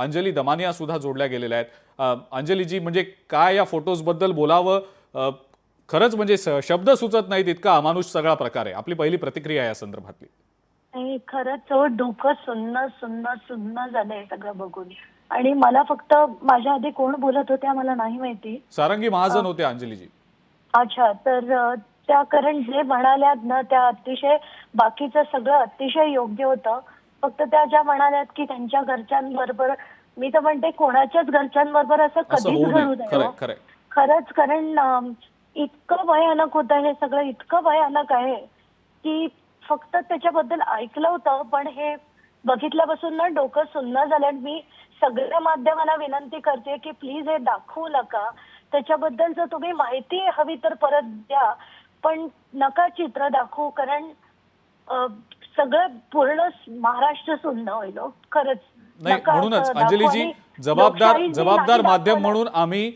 अंजली दमानिया सुद्धा जोडल्या गेलेल्या आहेत. अंजलीजी, म्हणजे काय या फोटोजबद्दल बोलावं, खरंच म्हणजे शब्द सुचत नाहीत, इतका अमानुष सगळा प्रकार आहे. आपली पहिली प्रतिक्रिया या संदर्भातली. नाही, खरंच डोकं सुन्न सुन्न सुन्न झालंय सगळं बघून. आणि मला फक्त माझ्या आधी कोण बोलत होत्या मला नाही माहिती. सारंगी महाजन होते अंजलीजी. अच्छा, तर त्या कारण जे म्हणाल्यात ना त्या अतिशय बाकीचं सगळं अतिशय योग्य होतं. फक्त त्या ज्या म्हणाल्यात की त्यांच्या घरच्यांबरोबर, मी तर म्हणते कोणाच्याच घरच्यांबरोबर असं कधीच होऊ घडू नये. नये. खरंच, कारण इतकं भयानक होतं हे सगळं, इतकं भयानक आहे की फक्त त्याच्याबद्दल ऐकलं होतं, पण हे बघितल्यापासून ना डोकं सुन्न झालं. मी सगळ्या माध्यमांना विनंती करते की प्लीज हे दाखवू नका. त्याच्याबद्दल जर तुम्ही माहिती हवी तर परत द्या, पण नका चित्र दाखवू, कारण सगळं पूर्ण महाराष्ट्र सुन्न होईल खरंच. नाही, म्हणूनच अंजलीजी, जबाबदार माध्यम म्हणून आम्ही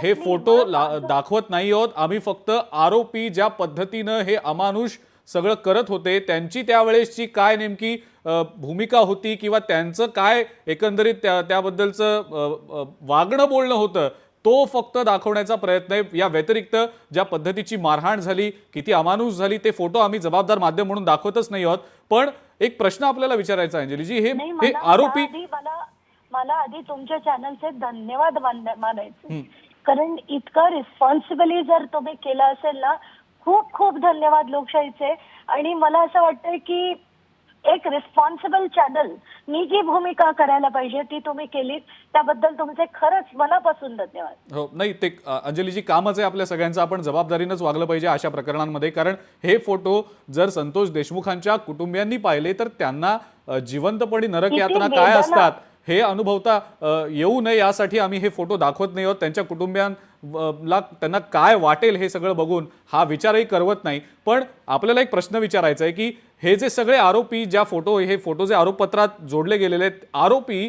हे फोटो दाखवत नाही आहोत. आम्ही फक्त आरोपी ज्या पद्धतीनं हे अमानुष सगळं करत होते त्यांची त्यावेळेसची काय नेमकी भूमिका होती किंवा त्यांचं काय एकंदरीत त्याबद्दलचं वागणं बोलणं होतं तो फक्त दाखवण्याचा प्रयत्न आहे. या व्यतिरिक्त ज्या पद्धतीची मारहाण झाली, किती अमानुष झाली, ते फोटो आम्ही जबाबदार माध्यम म्हणून दाखवतच नाही आहोत. पण एक प्रश्न आपल्याला विचारायचा आहे अंजलीजी, हे आरोपी, मला आधी तुमच्या चॅनलचे धन्यवाद मानायचे, कारण इतकं रिस्पॉन्सिबली जर तुम्ही केलं असेल ना, खूप खूप धन्यवाद लोकशाहीचे. आणि मला असं वाटतंय की एक रिस्पॉन्सिबल चॅनल मी जी भूमिका करायला पाहिजे ती तुम्ही केलीत, त्याबद्दल तुमचे खरंच मनापासून धन्यवाद. हो, नाही, ते अंजलीजी कामच आहे आपल्या सगळ्यांचं. आपण जबाबदारीनंच वागलं पाहिजे अशा प्रकरणांमध्ये, कारण हे फोटो जर संतोष देशमुखांच्या कुटुंबियांनी पाहिले तर त्यांना जिवंतपणी नरक यातना काय असतात हे अनुभवता येऊ नये यासाठी आम्ही हे फोटो दाखवत नाही आहोत. त्यांच्या कुटुंबियांना त्यांना काय वाटेल हे सगळं बघून हा विचारही करवत नाही. पण आपल्याला एक प्रश्न विचारायचा आहे की हे जे सगळे आरोपी, हे फोटो जे आरोपपत्रात जोडले गेलेले आहेत, आरोपी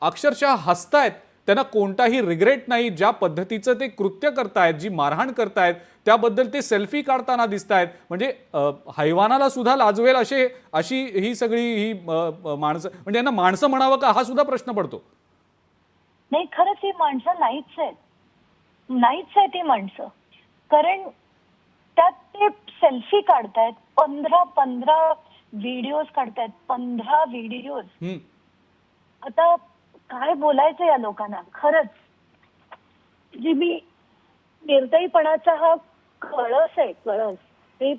अक्षरशः हसतायत, त्यांना कोणताही रिग्रेट नाही. ज्या पद्धतीचं ते कृत्य करतायत, जी मारहाण करतायत, त्याबद्दल ते सेल्फी काढताना दिसतायत. म्हणजे हैवानाला सुद्धा लाजवेल अशी ही सगळी ही माणसं, म्हणजे यांना माणसं म्हणावं का हा सुद्धा प्रश्न पडतो. नाही, खरंच ही माणसं नाहीच आहेत ही माणसं. कारण त्यात ते सेल्फी काढतायत, 15 व्हिडिओज काढतायत, 15 व्हिडिओज. आता काय बोलायचं या लोकांना. खरंच जी मी निर्दयीपणाचा हा कळस आहे, ते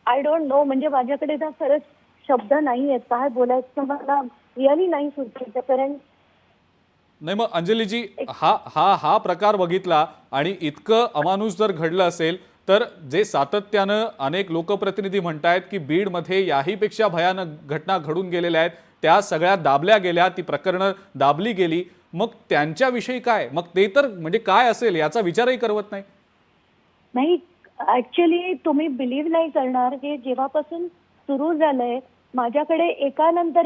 आय डोंट नो, म्हणजे माझ्याकडे ना खरंच शब्द नाही आहेत काय बोलायचं, मला रिअली नाही सुचत. कारण नाही, मग अंजलीजी, हा प्रकार बघितला आणि इतकं अमानुष जर घडलं असेल तर जे सातत्यानं अनेक लोकप्रतिनिधी म्हणतायत की बीडमध्ये याहीपेक्षा भयानक घटना घडून गेलेल्या आहेत, त्या सगळ्या दाबल्या गेल्या, ती प्रकरणं दाबली गेली, मग त्यांच्याविषयी काय? मग ते तर म्हणजे काय असेल याचा विचारही करवत नाही. नाही, ऍक्च्युली तुम्ही बिलीव्ह नाही करणार, हे जेव्हापासून सुरू झालंय माझ्याकडे एकानंतर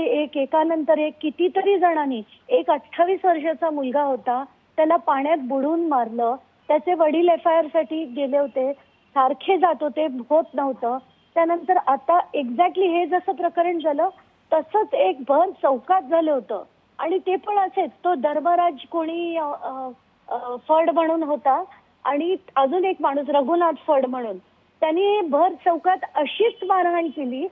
एक कितीतरी जणांनी, एक 28 वर्षाचा मुलगा होता, त्याला पाण्यात बुडवून मारलं. त्याचे वडील FIR साठी गेले होते, सारखे जात होते, होत नव्हतं. त्यानंतर आता एक्झॅक्टली हे जसं प्रकरण झालं तसंच एक भर चौकात झालं होतं. आणि ते पण असेच, तो धर्मराज कोणी फड म्हणून होता आणि अजून एक माणूस रघुनाथ फड म्हणून, त्यांनी भर चौकात अशीच मारहाण केली.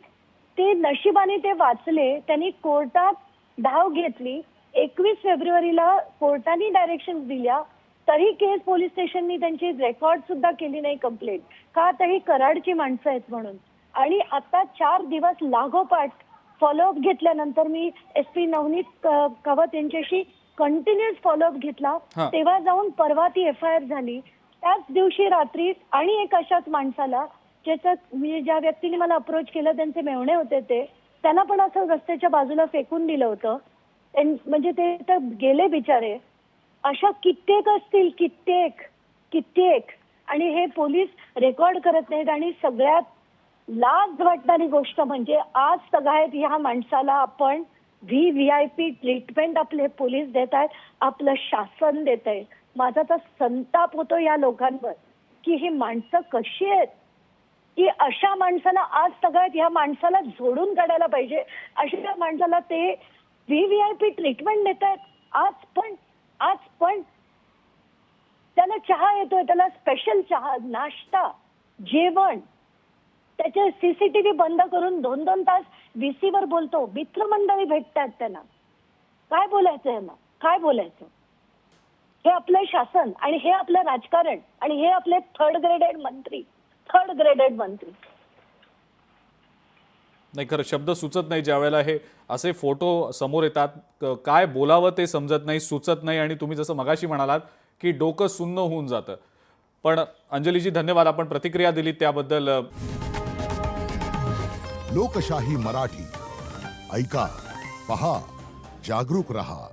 ते नशिबाने ते वाचले. त्यांनी कोर्टात धाव घेतली. 21 फेब्रुवारीला कोर्टाने डायरेक्शन दिल्या, तरी केस पोलीस स्टेशननी त्यांची रेकॉर्ड सुद्धा केली नाही कंप्लेंट, का तर ही कराडची माणसं आहेत म्हणून. आणि आता 4 दिवस लागोपाठ फॉलोअप घेतल्यानंतर मी SP नवनीत कवत यांच्याशी कंटिन्युअस फॉलोअप घेतला, तेव्हा जाऊन परवा ती FIR झाली. त्याच दिवशी रात्री आणि एक अशाच माणसाला, ज्या व्यक्तीने मला अप्रोच केलं, त्यांचे मेव्हणे होते, त्यांना पण असं रस्त्याच्या बाजूला फेकून दिलं होतं. म्हणजे ते तर गेले बिचारे. अशा कित्येक असतील, कित्येक. आणि हे पोलीस रेकॉर्ड करत नाहीत. आणि सगळ्यात लाज वाटणारी गोष्ट म्हणजे आज सगळ्यात ह्या माणसाला आपण VIP ट्रीटमेंट आपले पोलीस देत आहेत, आपलं शासन देत आहे. माझा तर संताप होतो या लोकांवर की ही माणसं कशी आहेत, की अशा माणसाला आज सगळ्यात ह्या माणसाला झोडून काढायला पाहिजे. अशा माणसाला ते VIP ट्रीटमेंट देत आहेत. आज चहा येतोय त्याला स्पेशल चहा, नाश्ता, जेवण, त्याचे सीसीटीव्ही बंद करून 2-2 तास VC वर बोलतो. मित्रमंडळी भेटतात त्यांना. काय बोलायचं यांना? काय बोलायचं? हे आपलं शासन आणि हे आपलं राजकारण आणि हे आपले थर्ड ग्रेडेड मंत्री. नाही, खरं शब्द सुचत नाही ज्या वेळेला हे असे फोटो समोर येतात. काय बोलावं ते समजत नाही, सुचत नाही आणि तुम्ही जसं मगाशी म्हणालात की डोकं सुन्न होऊन जातं. पण अंजलीजी धन्यवाद, आपण प्रतिक्रिया दिली त्याबद्दल. लोकशाही मराठी ऐका, पहा, जागरूक रहा.